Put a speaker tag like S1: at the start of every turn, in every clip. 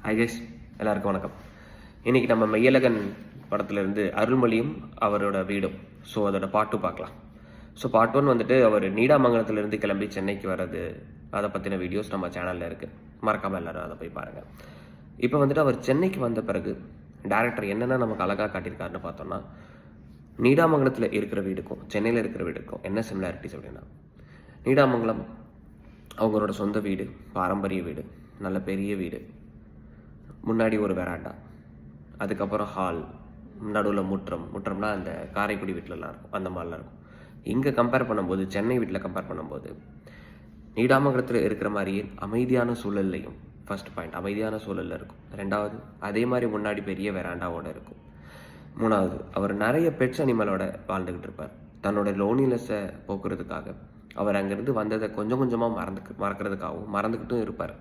S1: Hi guys, எல்லாருக்கும் வணக்கம். இன்றைக்கி நம்ம மெய்யழகன் படத்துலேருந்து அருள்மொழியும் அவரோட வீடும், ஸோ அதோட பார்ட் 2 பார்க்கலாம். ஸோ பார்ட் 1 வந்துட்டு அவர் நீடாமங்கலத்துலேருந்து கிளம்பி சென்னைக்கு வர்றது, அதை பற்றின வீடியோஸ் நம்ம சேனலில் இருக்குது. மறக்காமல் எல்லோரும் அதை போய் பாருங்கள். இப்போ வந்துட்டு அவர் சென்னைக்கு வந்த பிறகு டேரக்டர் என்னென்ன நமக்கு அழகாக காட்டியிருக்காருன்னு பார்த்தோம்னா, நீடாமங்கலத்தில் இருக்கிற வீடுக்கும் சென்னையில் இருக்கிற வீடுக்கும் என்ன சிமிலாரிட்டிஸ் அப்படின்னா, நீடாமங்கலம் அவங்களோட சொந்த வீடு, பாரம்பரிய வீடு, நல்ல பெரிய வீடு, முன்னாடி ஒரு வெராண்டா, அதுக்கப்புறம் ஹால், நடுவில் முற்றம்னா அந்த காரைக்குடி வீட்டிலலாம் இருக்கும், அந்த மாதிரிலாம் இருக்கும். இங்கே கம்பேர் பண்ணும்போது, சென்னை வீட்டில் கம்பேர் பண்ணும்போது நீடாமங்கலத்தில் இருக்கிற மாதிரியே அமைதியான சூழல்லையும், ஃபர்ஸ்ட் பாயிண்ட் அமைதியான சூழலில் இருக்கும். ரெண்டாவது, அதே மாதிரி முன்னாடி பெரிய வெராண்டாவோடு இருக்கும். மூணாவது, அவர் நிறைய பெட்ஸ் அனிமலோட வாழ்ந்துக்கிட்டு இருப்பார். தன்னோட லோனினஸை போக்குறதுக்காக அவர் அங்கேருந்து வந்ததை கொஞ்சம் கொஞ்சமாக மறக்கிறதுக்காகவும் மறந்துக்கிட்டும் இருப்பார்.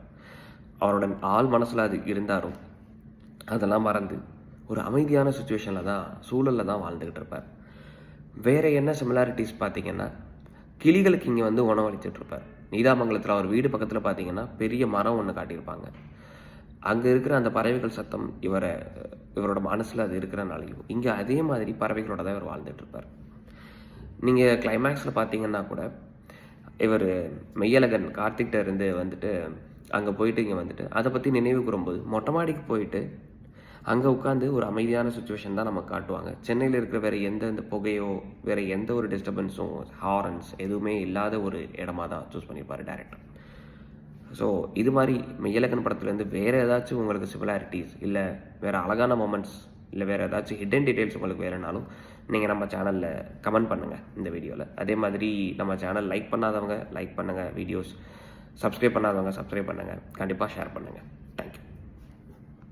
S1: அவரோட ஆள் மனசில் அது இருந்தாலும் அதெல்லாம் மறந்து ஒரு அமைதியான சூழலில் தான் வாழ்ந்துக்கிட்டு இருப்பார். வேறு என்ன சிமிலாரிட்டிஸ் பார்த்தீங்கன்னா, கிளிகளுக்கு இங்கே வந்து உணவளிச்சுட்டு இருப்பார். நீடாமங்கலத்தில் அவர் வீடு பக்கத்தில் பார்த்தீங்கன்னா பெரிய மரம் ஒன்று காட்டியிருப்பாங்க. அங்கே இருக்கிற அந்த பறவைகள் சத்தம் இவரோட மனசில் அது இருக்கிறனாலையும் இங்கே அதே மாதிரி பறவைகளோட தான் இவர் வாழ்ந்துட்டு இருப்பார். நீங்கள் கிளைமேக்ஸில் பார்த்தீங்கன்னா கூட இவர் மெய்யழகன் கார்த்திக்கிட்ட இருந்து வந்துட்டு அங்கே போயிட்டு இங்கே வந்துட்டு அதை பற்றி நினைவு கூறும்போது மொட்டை மாடிக்கு போயிட்டு அங்கே உட்காந்து ஒரு அமைதியான சுச்சுவேஷன் தான் நமக்கு காட்டுவாங்க. சென்னையில் இருக்கிற வேறு எந்த புகையோ வேறு எந்த ஒரு டிஸ்டர்பன்ஸும் ஹாரன்ஸ் எதுவுமே இல்லாத ஒரு இடமா தான் சூஸ் பண்ணியிருப்பார் டேரக்டர். ஸோ இது மாதிரி மெய்யழகன் படத்துலேருந்து வேறு ஏதாச்சும் உங்களுக்கு சிமிலாரிட்டிஸ் இல்லை வேறு அழகான மொமெண்ட்ஸ் இல்லை வேறு ஏதாச்சும் ஹிடன் டீட்டெயில்ஸ் உங்களுக்கு வேணுனாலும் நீங்கள் நம்ம சேனலில் கமெண்ட் பண்ணுங்கள் இந்த வீடியோவில். அதே மாதிரி நம்ம சேனல் லைக் பண்ணாதவங்க லைக் பண்ணுங்கள், வீடியோஸ் சப்ஸ்கிரைப் பண்ணாதவங்க சப்ஸ்கிரைப் பண்ணுங்கள், கண்டிப்பாக ஷேர் பண்ணுங்கள்.